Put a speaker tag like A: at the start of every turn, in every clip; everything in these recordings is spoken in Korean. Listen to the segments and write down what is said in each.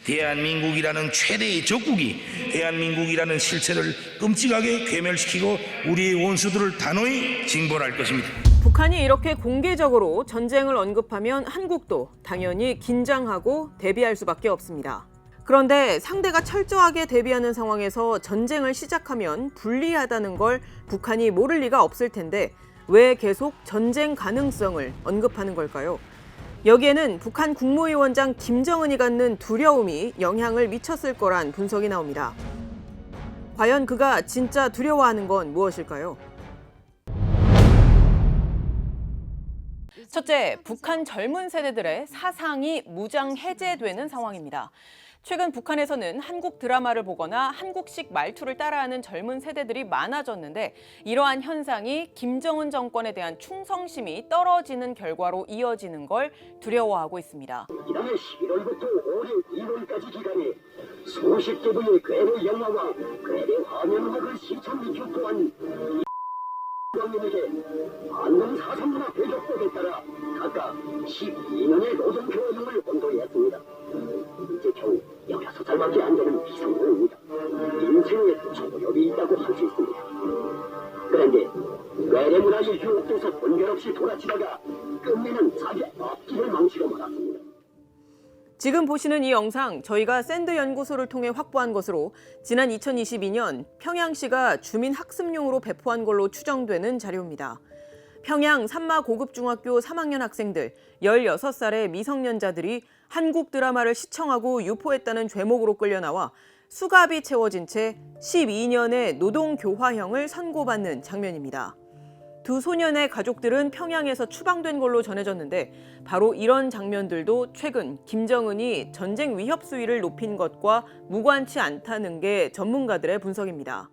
A: 대한민국이라는 최대의 적국이 대한민국이라는 실체를 끔찍하게 괴멸시키고 우리의 원수들을 단호히 징벌할 것입니다.
B: 북한이 이렇게 공개적으로 전쟁을 언급하면 한국도 당연히 긴장하고 대비할 수밖에 없습니다. 그런데 상대가 철저하게 대비하는 상황에서 전쟁을 시작하면 불리하다는 걸 북한이 모를 리가 없을 텐데 왜 계속 전쟁 가능성을 언급하는 걸까요? 여기에는 북한 국무위원장 김정은이 갖는 두려움이 영향을 미쳤을 거란 분석이 나옵니다. 과연 그가 진짜 두려워하는 건 무엇일까요? 첫째, 북한 젊은 세대들의 사상이 무장 해제되는 상황입니다. 최근 북한에서는 한국 드라마를 보거나 한국식 말투를 따라하는 젊은 세대들이 많아졌는데 이러한 현상이 김정은 정권에 대한 충성심이 떨어지는 결과로 이어지는 걸 두려워하고 있습니다.
C: 지난해 11월부터 올해 1월까지 기간에 수십 개의 괴뢰 영화와 괴뢰 화면음악을 시청이 유포한 국민에게 반동 사상문화 배격법에 따라 각각 12년의 노동교육을 온도했습니다. 이제 겨우 16살밖에 안 되는 비상공입니다. 인생에 초보욕이 있다고 할 수 있습니다. 그런데 괴뢰 문화의 유혹돼서 분별 없이 돌아치다가 끝내는 자기 앞길을 망치고 말았습니다.
B: 지금 보시는 이 영상 저희가 샌드 연구소를 통해 확보한 것으로 지난 2022년 평양시가 주민 학습용으로 배포한 걸로 추정되는 자료입니다. 평양 산마 고급중학교 3학년 학생들 16살의 미성년자들이 한국 드라마를 시청하고 유포했다는 죄목으로 끌려나와 수갑이 채워진 채 12년의 노동교화형을 선고받는 장면입니다. 두 소년의 가족들은 평양에서 추방된 걸로 전해졌는데 바로 이런 장면들도 최근 김정은이 전쟁 위협 수위를 높인 것과 무관치 않다는 게 전문가들의 분석입니다.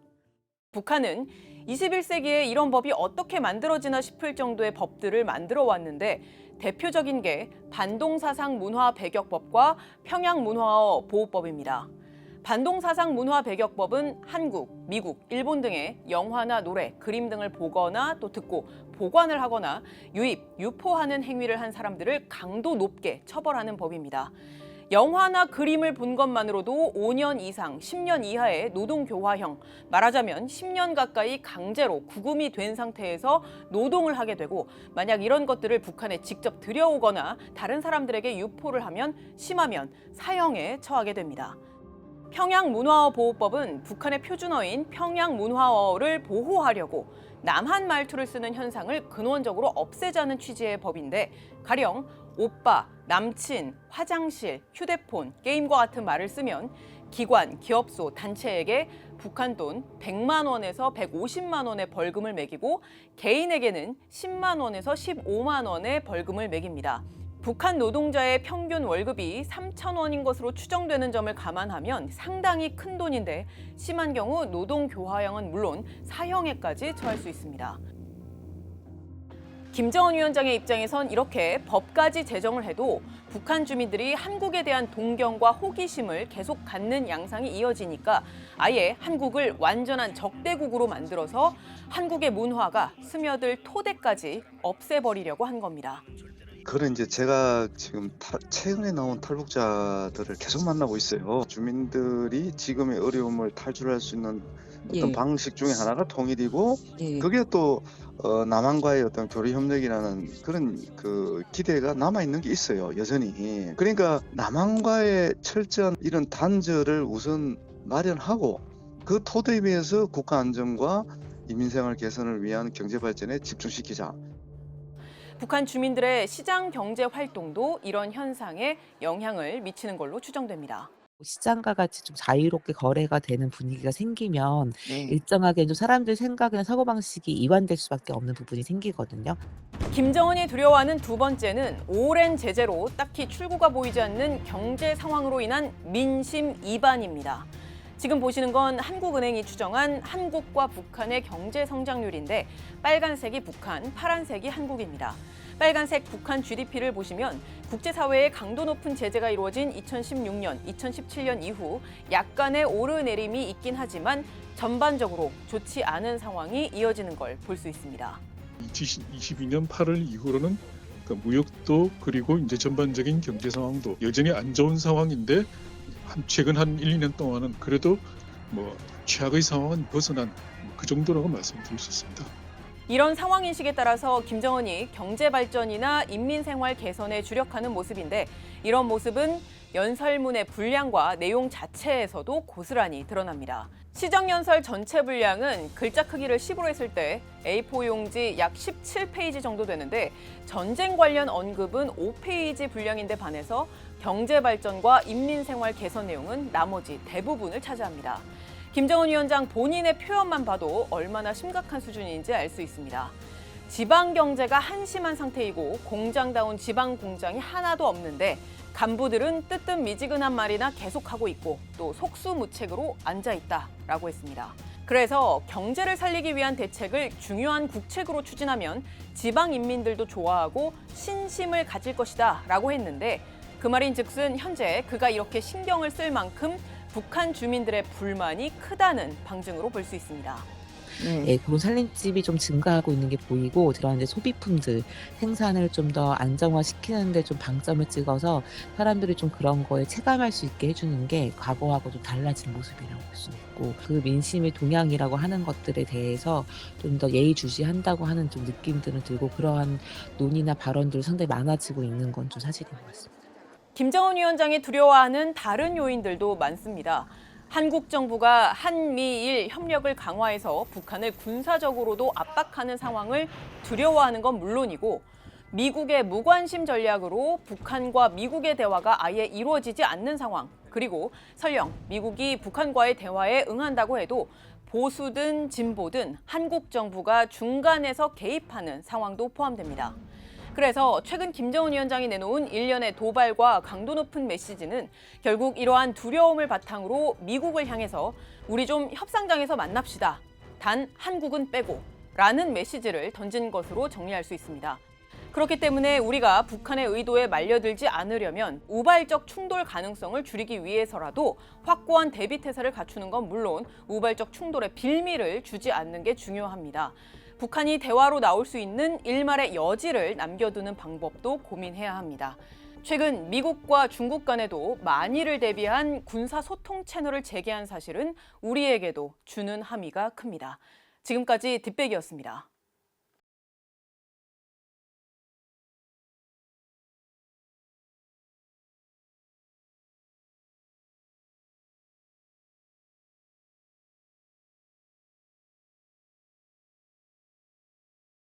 B: 북한은 21세기에 이런 법이 어떻게 만들어지나 싶을 정도의 법들을 만들어 왔는데 대표적인 게 반동사상 문화 배격법과 평양문화어 보호법입니다. 반동사상 문화 배격법은 한국, 미국, 일본 등의 영화나 노래, 그림 등을 보거나 또 듣고 보관을 하거나 유입, 유포하는 행위를 한 사람들을 강도 높게 처벌하는 법입니다. 영화나 그림을 본 것만으로도 5년 이상 10년 이하의 노동교화형, 말하자면 10년 가까이 강제로 구금이 된 상태에서 노동을 하게 되고 만약 이런 것들을 북한에 직접 들여오거나 다른 사람들에게 유포를 하면 심하면 사형에 처하게 됩니다. 평양문화어 보호법은 북한의 표준어인 평양문화어를 보호하려고 남한 말투를 쓰는 현상을 근원적으로 없애자는 취지의 법인데 가령 오빠, 남친, 화장실, 휴대폰, 게임과 같은 말을 쓰면 기관, 기업소, 단체에게 북한 돈 100만 원에서 150만 원의 벌금을 매기고 개인에게는 10만 원에서 15만 원의 벌금을 매깁니다. 북한 노동자의 평균 월급이 3천 원인 것으로 추정되는 점을 감안하면 상당히 큰 돈인데 심한 경우 노동교화형은 물론 사형에까지 처할 수 있습니다. 김정은 위원장의 입장에선 이렇게 법까지 제정을 해도 북한 주민들이 한국에 대한 동경과 호기심을 계속 갖는 양상이 이어지니까 아예 한국을 완전한 적대국으로 만들어서 한국의 문화가 스며들 토대까지 없애버리려고 한 겁니다.
D: 그런 이제 제가 지금 최근에 나온 탈북자들을 계속 만나고 있어요. 주민들이 지금의 어려움을 탈출할 수 있는 어떤 방식 중에 하나가 통일이고 그게 또 남한과의 어떤 교류 협력이라는 그런 그 기대가 남아 있는 게 있어요. 여전히. 그러니까 남한과의 철저한 이런 단절을 우선 마련하고 그 토대 위에서 국가 안정과 인민생활 개선을 위한 경제 발전에 집중시키자.
B: 북한 주민들의 시장 경제 활동도 이런 현상에 영향을 미치는 걸로 추정됩니다.
E: 시장과 같이 좀 자유롭게 거래가 되는 분위기가 생기면 일정하게 좀 사람들 생각이나 사고방식이 이완될 수밖에 없는 부분이 생기거든요.
B: 김정은이 두려워하는 두 번째는 오랜 제재로 딱히 출구가 보이지 않는 경제 상황으로 인한 민심 이반입니다. 지금 보시는 건 한국은행이 추정한 한국과 북한의 경제 성장률인데 빨간색이 북한, 파란색이 한국입니다. 빨간색 북한 GDP를 보시면 국제사회의 강도 높은 제재가 이루어진 2016년, 2017년 이후 약간의 오르내림이 있긴 하지만 전반적으로 좋지 않은 상황이 이어지는 걸 볼 수 있습니다.
F: 2022년 8월 이후로는 무역도 그리고 이제 전반적인 경제 상황도 여전히 안 좋은 상황인데 최근 한 1, 2년 동안은 그래도 뭐 최악의 상황은 벗어난 그 정도라고 말씀드릴 수 있습니다.
B: 이런 상황 인식에 따라서 김정은이 경제 발전이나 인민 생활 개선에 주력하는 모습인데 이런 모습은 연설문의 분량과 내용 자체에서도 고스란히 드러납니다. 시정연설 전체 분량은 글자 크기를 10으로 했을 때 A4 용지 약 17페이지 정도 되는데 전쟁 관련 언급은 5페이지 분량인데 반해서 경제 발전과 인민 생활 개선 내용은 나머지 대부분을 차지합니다. 김정은 위원장 본인의 표현만 봐도 얼마나 심각한 수준인지 알 수 있습니다. 지방 경제가 한심한 상태이고 공장다운 지방 공장이 하나도 없는데 간부들은 뜨뜻미지근한 말이나 계속하고 있고 또 속수무책으로 앉아있다라고 했습니다. 그래서 경제를 살리기 위한 대책을 중요한 국책으로 추진하면 지방 인민들도 좋아하고 신심을 가질 것이다 라고 했는데 그 말인즉슨 현재 그가 이렇게 신경을 쓸 만큼 북한 주민들의 불만이 크다는 방증으로 볼 수 있습니다.
E: 예, 그런 살림집이 좀 증가하고 있는 게 보이고 그런 이제 소비품들 생산을 좀 더 안정화시키는데 좀 방점을 찍어서 사람들이 좀 그런 거에 체감할 수 있게 해주는 게 과거하고 좀 달라진 모습이라고 볼 수 있고 그 민심의 동향이라고 하는 것들에 대해서 좀 더 예의주시한다고 하는 좀 느낌들은 들고 그러한 논의나 발언들이 상당히 많아지고 있는 건 좀 사실인 것 같습니다.
B: 김정은 위원장이 두려워하는 다른 요인들도 많습니다. 한국 정부가 한미일 협력을 강화해서 북한을 군사적으로도 압박하는 상황을 두려워하는 건 물론이고 미국의 무관심 전략으로 북한과 미국의 대화가 아예 이루어지지 않는 상황 그리고 설령 미국이 북한과의 대화에 응한다고 해도 보수든 진보든 한국 정부가 중간에서 개입하는 상황도 포함됩니다. 그래서 최근 김정은 위원장이 내놓은 일련의 도발과 강도 높은 메시지는 결국 이러한 두려움을 바탕으로 미국을 향해서 우리 좀 협상장에서 만납시다. 단 한국은 빼고 라는 메시지를 던진 것으로 정리할 수 있습니다. 그렇기 때문에 우리가 북한의 의도에 말려들지 않으려면 우발적 충돌 가능성을 줄이기 위해서라도 확고한 대비태세를 갖추는 건 물론 우발적 충돌의 빌미를 주지 않는 게 중요합니다. 북한이 대화로 나올 수 있는 일말의 여지를 남겨두는 방법도 고민해야 합니다. 최근 미국과 중국 간에도 만일을 대비한 군사소통 채널을 재개한 사실은 우리에게도 주는 함의가 큽니다. 지금까지 뒷배기였습니다.